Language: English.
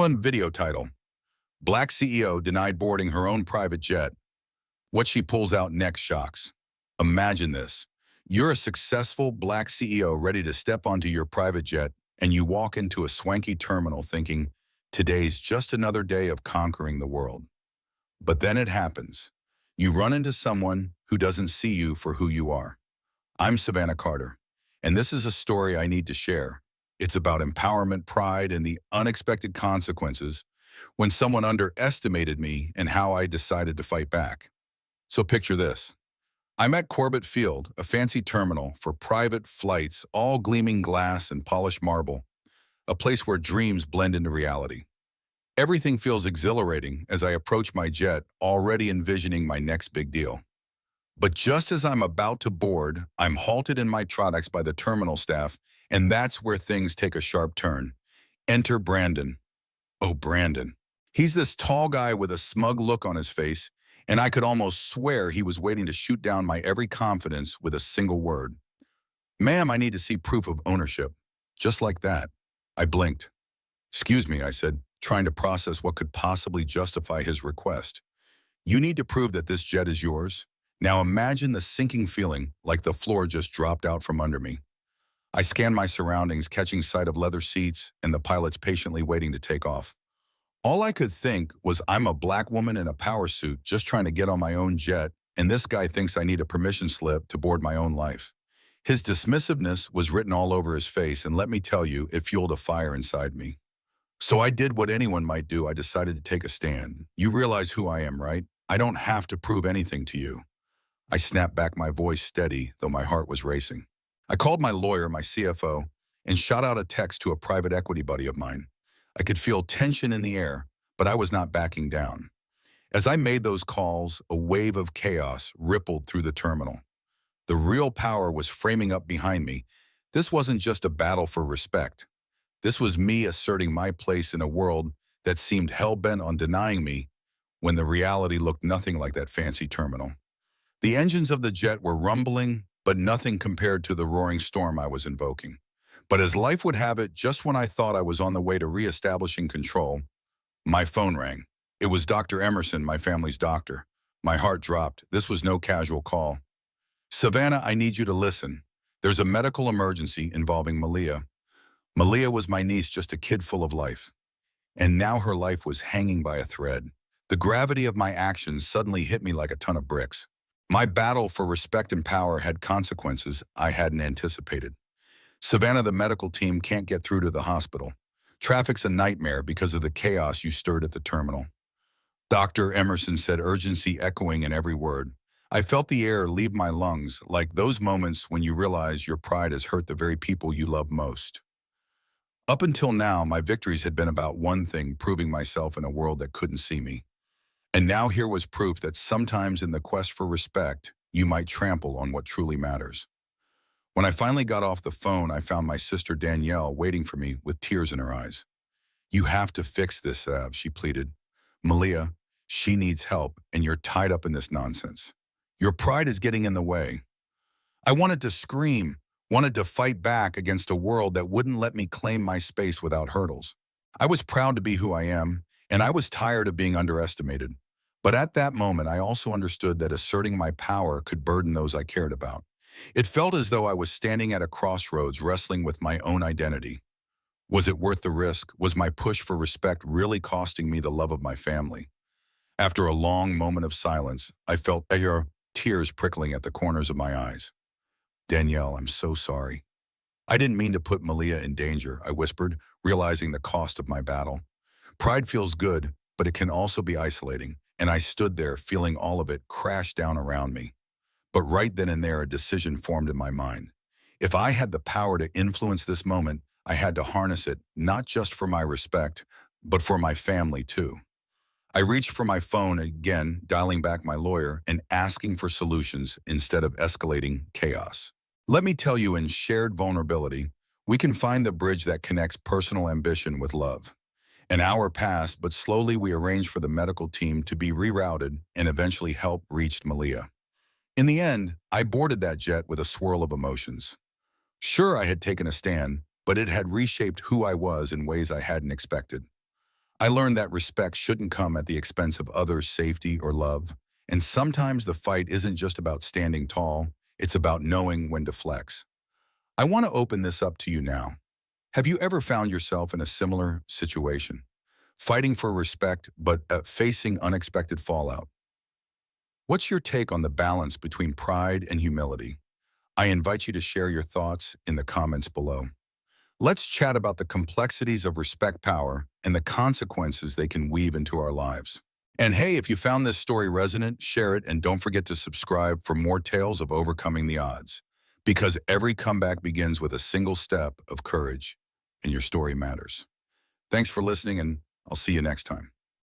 1 video title: Black CEO denied boarding her own private jet. What she pulls out next shocks. Imagine this. You're a successful Black CEO ready to step onto your private jet, and you walk into a swanky terminal thinking, today's just another day of conquering the world. But then it happens. You run into someone who doesn't see you for who you are. I'm Savannah Carter, and this is a story I need to share. It's about empowerment, pride, and the unexpected consequences when someone underestimated me and how I decided to fight back. So picture this. I'm at Corbett Field, a fancy terminal for private flights, all gleaming glass and polished marble, a place where dreams blend into reality. Everything feels exhilarating as I approach my jet, already envisioning my next big deal. But just as I'm about to board, I'm halted in my trottix by the terminal staff, and that's where things take a sharp turn. Enter Brandon. Oh, Brandon. He's this tall guy with a smug look on his face, and I could almost swear he was waiting to shoot down my every confidence with a single word. Ma'am, I need to see proof of ownership. Just like that. I blinked. Excuse me, I said, trying to process what could possibly justify his request. You need to prove that this jet is yours? Now imagine the sinking feeling, like the floor just dropped out from under me. I scanned my surroundings, catching sight of leather seats and the pilots patiently waiting to take off. All I could think was, I'm a Black woman in a power suit just trying to get on my own jet, and this guy thinks I need a permission slip to board my own life. His dismissiveness was written all over his face, and let me tell you, it fueled a fire inside me. So I did what anyone might do. I decided to take a stand. You realize who I am, right? I don't have to prove anything to you. I snapped back, my voice steady, though my heart was racing. I called my lawyer, my CFO, and shot out a text to a private equity buddy of mine. I could feel tension in the air, but I was not backing down. As I made those calls, a wave of chaos rippled through the terminal. The real power was framing up behind me. This wasn't just a battle for respect. This was me asserting my place in a world that seemed hell-bent on denying me when the reality looked nothing like that fancy terminal. The engines of the jet were rumbling, but nothing compared to the roaring storm I was invoking. But as life would have it, just when I thought I was on the way to reestablishing control, my phone rang. It was Dr. Emerson, my family's doctor. My heart dropped. This was no casual call. Savannah, I need you to listen. There's a medical emergency involving Malia. Malia was my niece, just a kid full of life. And now her life was hanging by a thread. The gravity of my actions suddenly hit me like a ton of bricks. My battle for respect and power had consequences I hadn't anticipated. Savannah, the medical team can't get through to the hospital. Traffic's a nightmare because of the chaos you stirred at the terminal. Dr. Emerson said, urgency echoing in every word. I felt the air leave my lungs, like those moments when you realize your pride has hurt the very people you love most. Up until now, my victories had been about one thing: proving myself in a world that couldn't see me. And now here was proof that sometimes in the quest for respect, you might trample on what truly matters. When I finally got off the phone, I found my sister Danielle waiting for me with tears in her eyes. You have to fix this, Sav, she pleaded. Malia, she needs help, and you're tied up in this nonsense. Your pride is getting in the way. I wanted to scream, wanted to fight back against a world that wouldn't let me claim my space without hurdles. I was proud to be who I am, and I was tired of being underestimated. But at that moment, I also understood that asserting my power could burden those I cared about. It felt as though I was standing at a crossroads, wrestling with my own identity. Was it worth the risk? Was my push for respect really costing me the love of my family? After a long moment of silence, I felt tears prickling at the corners of my eyes. Danielle, I'm so sorry. I didn't mean to put Malia in danger, I whispered, realizing the cost of my battle. Pride feels good, but it can also be isolating, and I stood there feeling all of it crash down around me. But right then and there, a decision formed in my mind. If I had the power to influence this moment, I had to harness it, not just for my respect, but for my family too. I reached for my phone again, dialing back my lawyer and asking for solutions instead of escalating chaos. Let me tell you, in shared vulnerability, we can find the bridge that connects personal ambition with love. An hour passed, but slowly we arranged for the medical team to be rerouted, and eventually help reached Malia. In the end, I boarded that jet with a swirl of emotions. Sure, I had taken a stand, but it had reshaped who I was in ways I hadn't expected. I learned that respect shouldn't come at the expense of others' safety or love. And sometimes the fight isn't just about standing tall, it's about knowing when to flex. I want to open this up to you now. Have you ever found yourself in a similar situation? Fighting for respect, but facing unexpected fallout? What's your take on the balance between pride and humility? I invite you to share your thoughts in the comments below. Let's chat about the complexities of respect power and the consequences they can weave into our lives. And hey, if you found this story resonant, share it and don't forget to subscribe for more tales of overcoming the odds. Because every comeback begins with a single step of courage, and your story matters. Thanks for listening, and I'll see you next time.